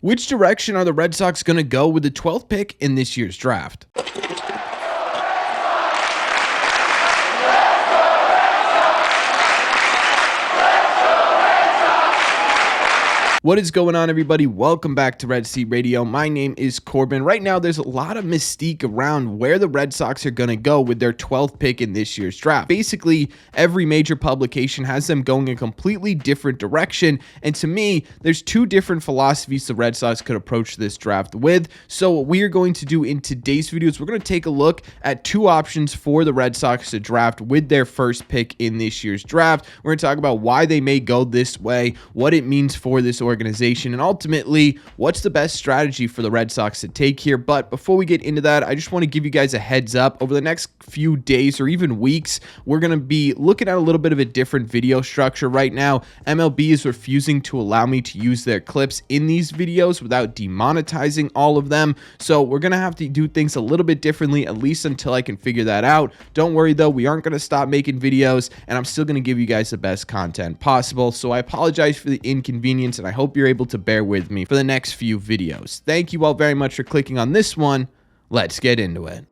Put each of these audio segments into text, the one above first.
Which direction are the Red Sox going to go with the 12th pick in this year's draft? What is going on, everybody? Welcome back to Red Seat Radio. My name is Corbin. Right now, there's a lot of mystique around where the Red Sox are going to go with their 12th pick in this year's draft. Basically, every major publication has them going a completely different direction. And to me, there's two different philosophies the Red Sox could approach this draft with. So what we are going to do in today's video is we're going to take a look at two options for the Red Sox to draft with their first pick in this year's draft. We're going to talk about why they may go this way, what it means for this organization, and ultimately what's the best strategy for the Red Sox to take here. But before we get into that, I just want to give you guys a heads up. Over the next few days or even weeks, we're going to be looking at a little bit of a different video structure. Right now, MLB is refusing to allow me to use their clips in these videos without demonetizing all of them. So we're going to have to do things a little bit differently, at least until I can figure that out. Don't worry though, we aren't going to stop making videos, and I'm still going to give you guys the best content possible. So I apologize for the inconvenience, and I hope you're able to bear with me for the next few videos. Thank you all very much for clicking on this one. Let's get into it.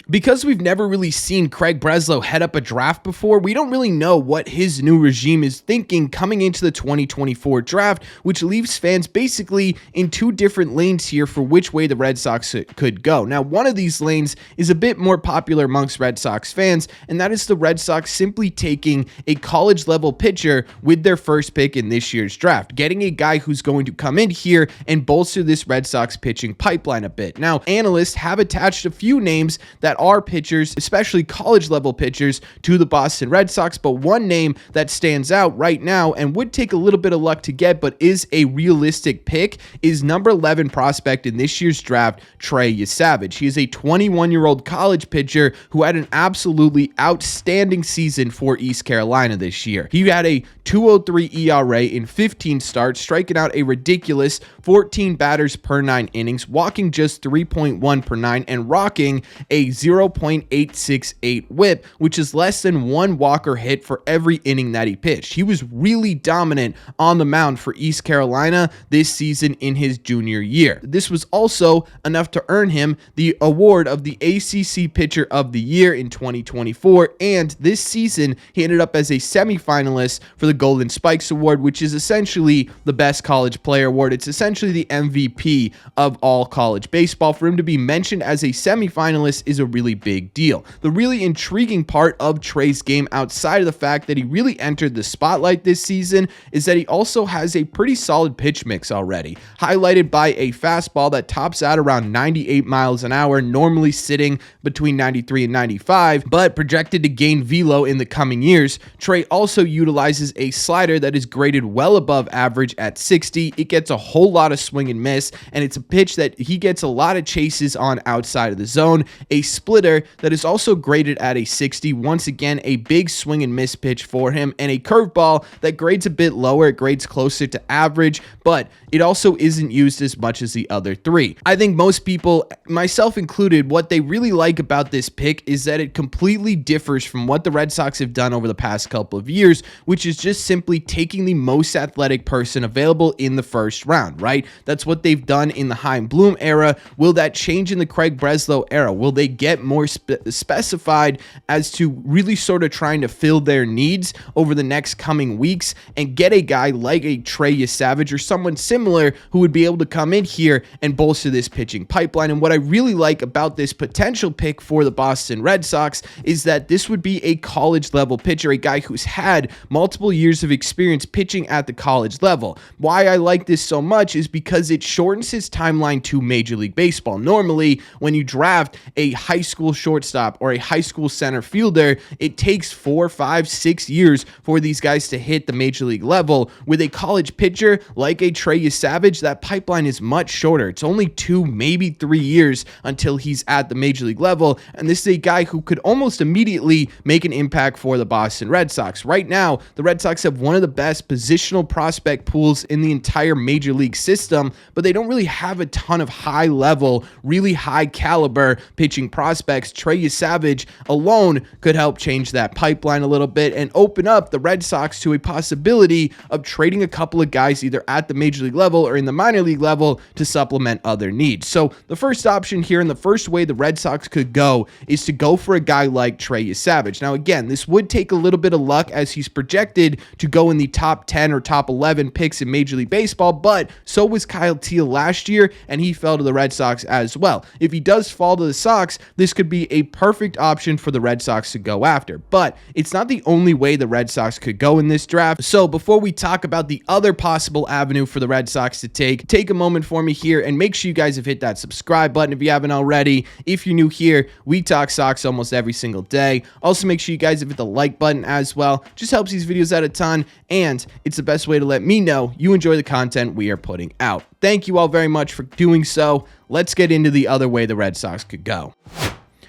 Because we've never really seen Craig Breslow head up a draft before, we don't really know what his new regime is thinking coming into the 2024 draft, which leaves fans basically in two different lanes here for which way the Red Sox could go. Now, one of these lanes is a bit more popular amongst Red Sox fans, and that is the Red Sox simply taking a college-level pitcher with their first pick in this year's draft, getting a guy who's going to come in here and bolster this Red Sox pitching pipeline a bit. Now, analysts have attached a few names that are pitchers, especially college-level pitchers, to the Boston Red Sox, but one name that stands out right now and would take a little bit of luck to get, but is a realistic pick, is number 11 prospect in this year's draft, Trey Yesavage. He is a 21-year-old college pitcher who had an absolutely outstanding season for East Carolina this year. He had a 2.03 ERA in 15 starts, striking out a ridiculous 14 batters per 9 innings, walking just 3.1 per 9, and rocking a 0.868 whip, which is less than one walker hit for every inning that he pitched. He was really dominant on the mound for East Carolina this season in his junior year. This was also enough to earn him the award of the ACC Pitcher of the Year in 2024, and this season he ended up as a semifinalist for the Golden Spikes Award, which is essentially the best college player award. It's essentially the MVP of all college baseball. For him to be mentioned as a semifinalist is a really big deal. The really intriguing part of Trey's game, outside of the fact that he really entered the spotlight this season, is that he also has a pretty solid pitch mix already, highlighted by a fastball that tops out around 98 miles an hour, normally sitting between 93 and 95, but projected to gain velo in the coming years. Trey also utilizes a slider that is graded well above average at 60. It gets a whole lot of swing and miss, and it's a pitch that he gets a lot of chases on outside of the zone. A splitter that is also graded at a 60. Once again, a big swing and miss pitch for him, and a curveball that grades a bit lower. It grades closer to average, but it also isn't used as much as the other three. I think most people, myself included, what they really like about this pick is that it completely differs from what the Red Sox have done over the past couple of years, which is just simply taking the most athletic person available in the first round, right? That's what they've done in the Chaim Bloom era. Will that change in the Craig Breslow era? Will they get more specified as to really sort of trying to fill their needs over the next coming weeks and get a guy like a Trey Yesavage or someone similar who would be able to come in here and bolster this pitching pipeline? And what I really like about this potential pick for the Boston Red Sox is that this would be a college level pitcher, a guy who's had multiple years of experience pitching at the college level. Why I like this so much is because it shortens his timeline to Major League Baseball. Normally, when you draft a high school shortstop or a high school center fielder, it takes 4, 5, 6 years for these guys to hit the Major League level. With a college pitcher like a Trey Yesavage, that pipeline is much shorter. It's only 2, maybe 3 years until he's at the Major League level, and this is a guy who could almost immediately make an impact for the Boston Red Sox. Right now, the Red Sox have one of the best positional prospect pools in the entire Major League system, but they don't really have a ton of high-level, really high-caliber pitching prospects prospects, Trey Yesavage alone could help change that pipeline a little bit and open up the Red Sox to a possibility of trading a couple of guys either at the major league level or in the minor league level to supplement other needs. So the first option here and the first way the Red Sox could go is to go for a guy like Trey Yesavage. Now again, this would take a little bit of luck as he's projected to go in the top 10 or top 11 picks in Major League Baseball, but so was Kyle Teel last year and he fell to the Red Sox as well. If he does fall to the Sox, this could be a perfect option for the Red Sox to go after, but it's not the only way the Red Sox could go in this draft. So before we talk about the other possible avenue for the Red Sox to take a moment for me here and make sure you guys have hit that subscribe button if you haven't already. If you're new here, we talk Sox almost every single day. Also make sure you guys have hit the like button as well. Just helps these videos out a ton, and it's the best way to let me know you enjoy the content we are putting out. Thank you all very much for doing so. Let's get into the other way the Red Sox could go.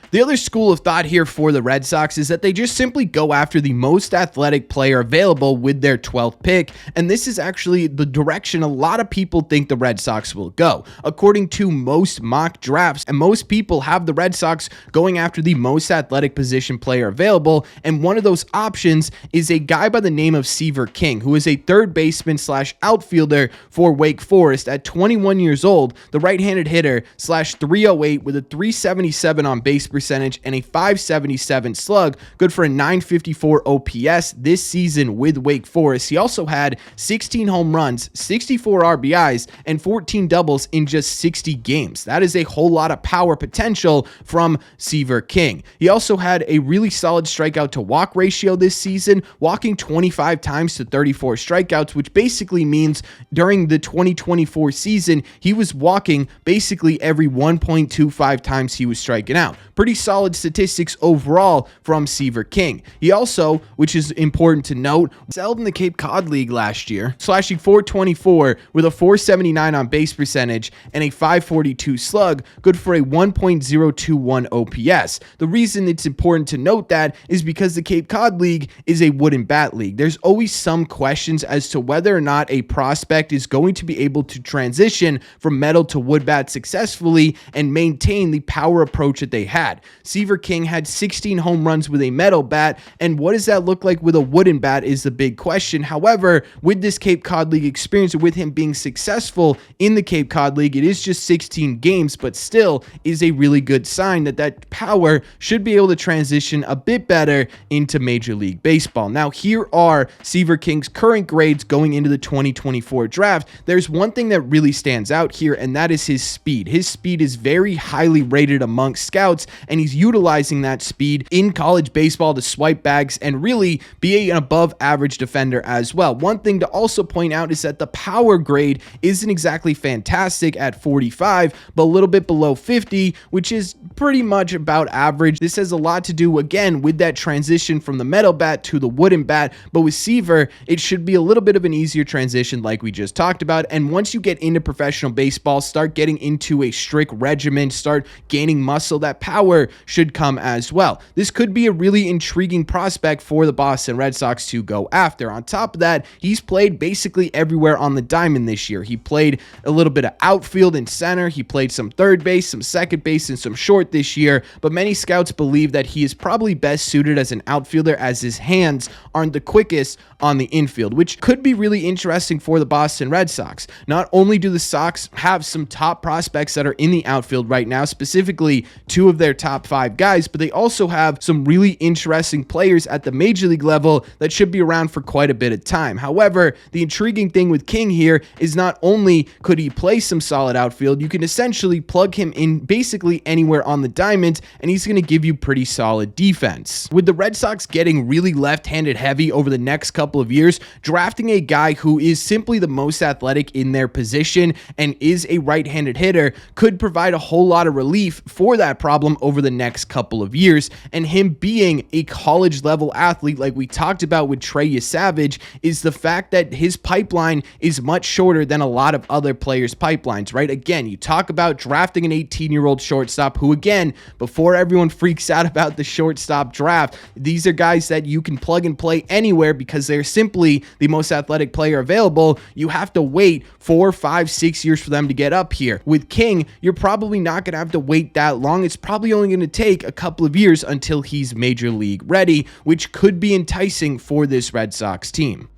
The other school of thought here for the Red Sox is that they just simply go after the most athletic player available with their 12th pick, and this is actually the direction a lot of people think the Red Sox will go. According to most mock drafts, and most people have the Red Sox going after the most athletic position player available, and one of those options is a guy by the name of Seaver King, who is a third baseman slash outfielder for Wake Forest. At 21 years old, the right-handed hitter slash 308 with a 377 on base percentage and a 577 slug, good for a 954 OPS this season with Wake Forest. He also had 16 home runs, 64 RBIs, and 14 doubles in just 60 games. That is a whole lot of power potential from Seaver King. He also had a really solid strikeout to walk ratio this season, walking 25 times to 34 strikeouts, which basically means during the 2024 season, he was walking basically every 1.25 times he was striking out. Pretty solid statistics overall from Seaver King. He also, which is important to note, excelled in the Cape Cod League last year, slashing .424 with a 479 on base percentage and a 542 slug, good for a 1.021 OPS. The reason it's important to note that is because the Cape Cod League is a wooden bat league. There's always some questions as to whether or not a prospect is going to be able to transition from metal to wood bat successfully and maintain the power approach that they had. Seaver King had 16 home runs with a metal bat, and what does that look like with a wooden bat is the big question. However, with this Cape Cod League experience, with him being successful in the Cape Cod League, it is just 16 games, but still is a really good sign that that power should be able to transition a bit better into Major League Baseball. Now, here are Seaver King's current grades going into the 2024 draft. There's one thing that really stands out here, and that is his speed. His speed is very highly rated amongst scouts, and he's utilizing that speed in college baseball to swipe bags and really be an above average defender as well. One thing to also point out is that the power grade isn't exactly fantastic at 45, but a little bit below 50, which is pretty much about average. This has a lot to do, again, with that transition from the metal bat to the wooden bat, but with Seaver, it should be a little bit of an easier transition like we just talked about, and once you get into professional baseball, start getting into a strict regimen, start gaining muscle, that power should come as well. This could be a really intriguing prospect for the Boston Red Sox to go after. On top of that, he's played basically everywhere on the diamond this year. He played a little bit of outfield and center. He played some third base, some second base, and some short this year, but many scouts believe that he is probably best suited as an outfielder as his hands aren't the quickest on the infield, which could be really interesting for the Boston Red Sox. Not only do the Sox have some top prospects that are in the outfield right now, specifically two of their top 5 guys, but they also have some really interesting players at the major league level that should be around for quite a bit of time. However, the intriguing thing with King here is not only could he play some solid outfield, you can essentially plug him in basically anywhere on the diamond, and he's going to give you pretty solid defense. With the Red Sox getting really left-handed heavy over the next couple of years, drafting a guy who is simply the most athletic in their position and is a right-handed hitter could provide a whole lot of relief for that problem over the next couple of years. And him being a college level athlete like we talked about with Trey Yesavage is the fact that his pipeline is much shorter than a lot of other players' pipelines, right? Again, you talk about drafting an 18-year-old shortstop who, again, before everyone freaks out about the shortstop draft, these are guys that you can plug and play anywhere because they're simply the most athletic player available. You have to wait 4, 5, 6 years for them to get up here. With King, you're probably not going to have to wait that long. It's probably only going to take a couple of years until he's major league ready, which could be enticing for this Red Sox team.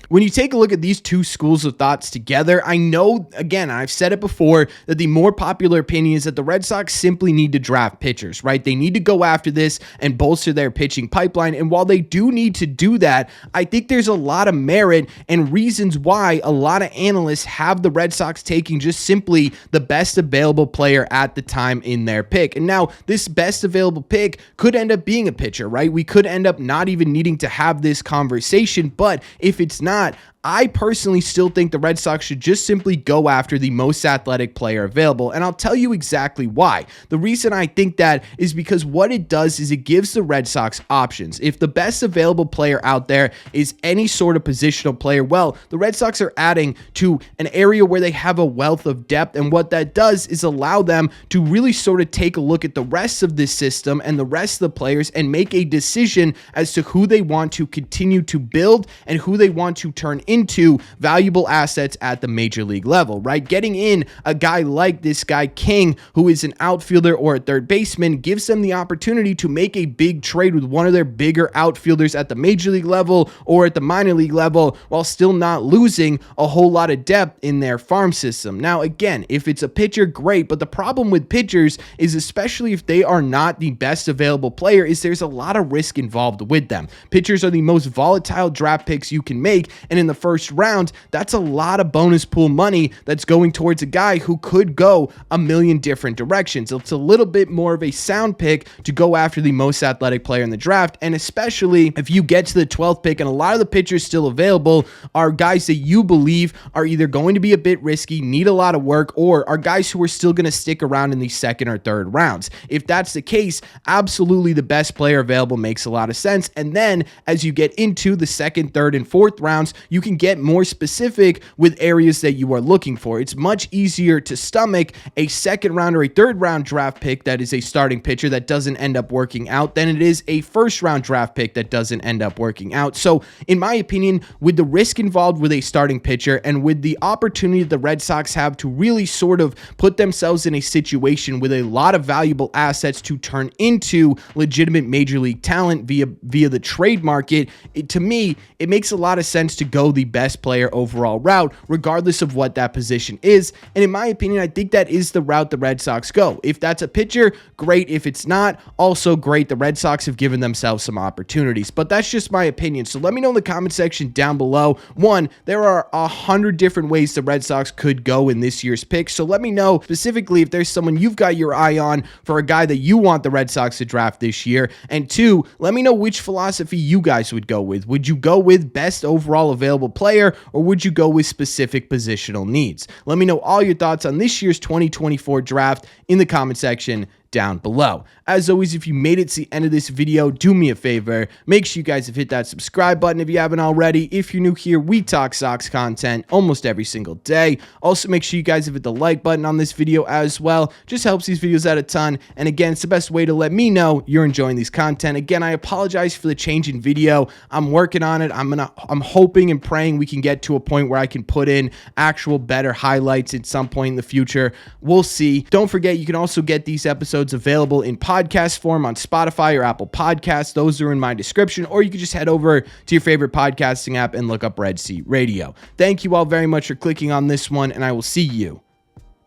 When you take a look at these two schools of thoughts together, I know, again, I've said it before, that the more popular opinion is that the Red Sox simply need to draft pitchers, right? They need to go after this and bolster their pitching pipeline. And while they do need to do that, I think there's a lot of merit and reasons why a lot of analysts have the Red Sox taking just simply the best available player at the time in their pick. And now this best available pick could end up being a pitcher, right? We could end up not even needing to have this conversation, but if it's not, I personally still think the Red Sox should just simply go after the most athletic player available, and I'll tell you exactly why. The reason I think that is because what it does is it gives the Red Sox options. If the best available player out there is any sort of positional player, well, the Red Sox are adding to an area where they have a wealth of depth, and what that does is allow them to really sort of take a look at the rest of this system and the rest of the players and make a decision as to who they want to continue to build and who they want to turn into valuable assets at the major league level, right? Getting in a guy like this guy King, who is an outfielder or a third baseman, gives them the opportunity to make a big trade with one of their bigger outfielders at the major league level or at the minor league level, while still not losing a whole lot of depth in their farm system. Now, again, if it's a pitcher, great, but the problem with pitchers is, especially if they are not the best available player, is there's a lot of risk involved with them. Pitchers are the most volatile draft picks you can make, and in the first round, that's a lot of bonus pool money that's going towards a guy who could go a million different directions. It's a little bit more of a sound pick to go after the most athletic player in the draft, and especially if you get to the 12th pick and a lot of the pitchers still available are guys that you believe are either going to be a bit risky, need a lot of work, or are guys who are still going to stick around in the second or third rounds. If that's the case, absolutely the best player available makes a lot of sense. And then as you get into the second, third, and fourth rounds, you can get more specific with areas that you are looking for. It's much easier to stomach a second round or a third round draft pick that is a starting pitcher that doesn't end up working out than it is a first round draft pick that doesn't end up working out. So in my opinion, with the risk involved with a starting pitcher and with the opportunity that the Red Sox have to really sort of put themselves in a situation with a lot of valuable assets to turn into legitimate major league talent via the trade market, to me, it makes a lot of sense to go the best player overall route, regardless of what that position is. And in my opinion, I think that is the route the Red Sox go. If that's a pitcher, great. If it's not, also great. The Red Sox have given themselves some opportunities, but that's just my opinion. So let me know in the comment section down below. One, there are 100 different ways the Red Sox could go in this year's pick. So let me know specifically if there's someone you've got your eye on for a guy that you want the Red Sox to draft this year. And two, let me know which philosophy you guys would go with. Would you go with best overall available player, or would you go with specific positional needs? Let me know all your thoughts on this year's 2024 draft in the comment section down below. As always, if you made it to the end of this video, do me a favor. Make sure you guys have hit that subscribe button if you haven't already. If you're new here, we talk Sox content almost every single day. Also, make sure you guys have hit the like button on this video as well. Just helps these videos out a ton. And again, it's the best way to let me know you're enjoying these content. Again, I apologize for the change in video. I'm working on it. I'm hoping and praying we can get to a point where I can put in actual better highlights at some point in the future. We'll see. Don't forget, you can also get these episodes available in podcast form on Spotify or Apple Podcasts. Those are in my description, or you can just head over to your favorite podcasting app and look up Red Seat Radio. Thank you all very much for clicking on this one, and I will see you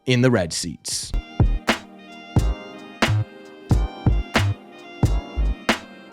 in the Red Seats.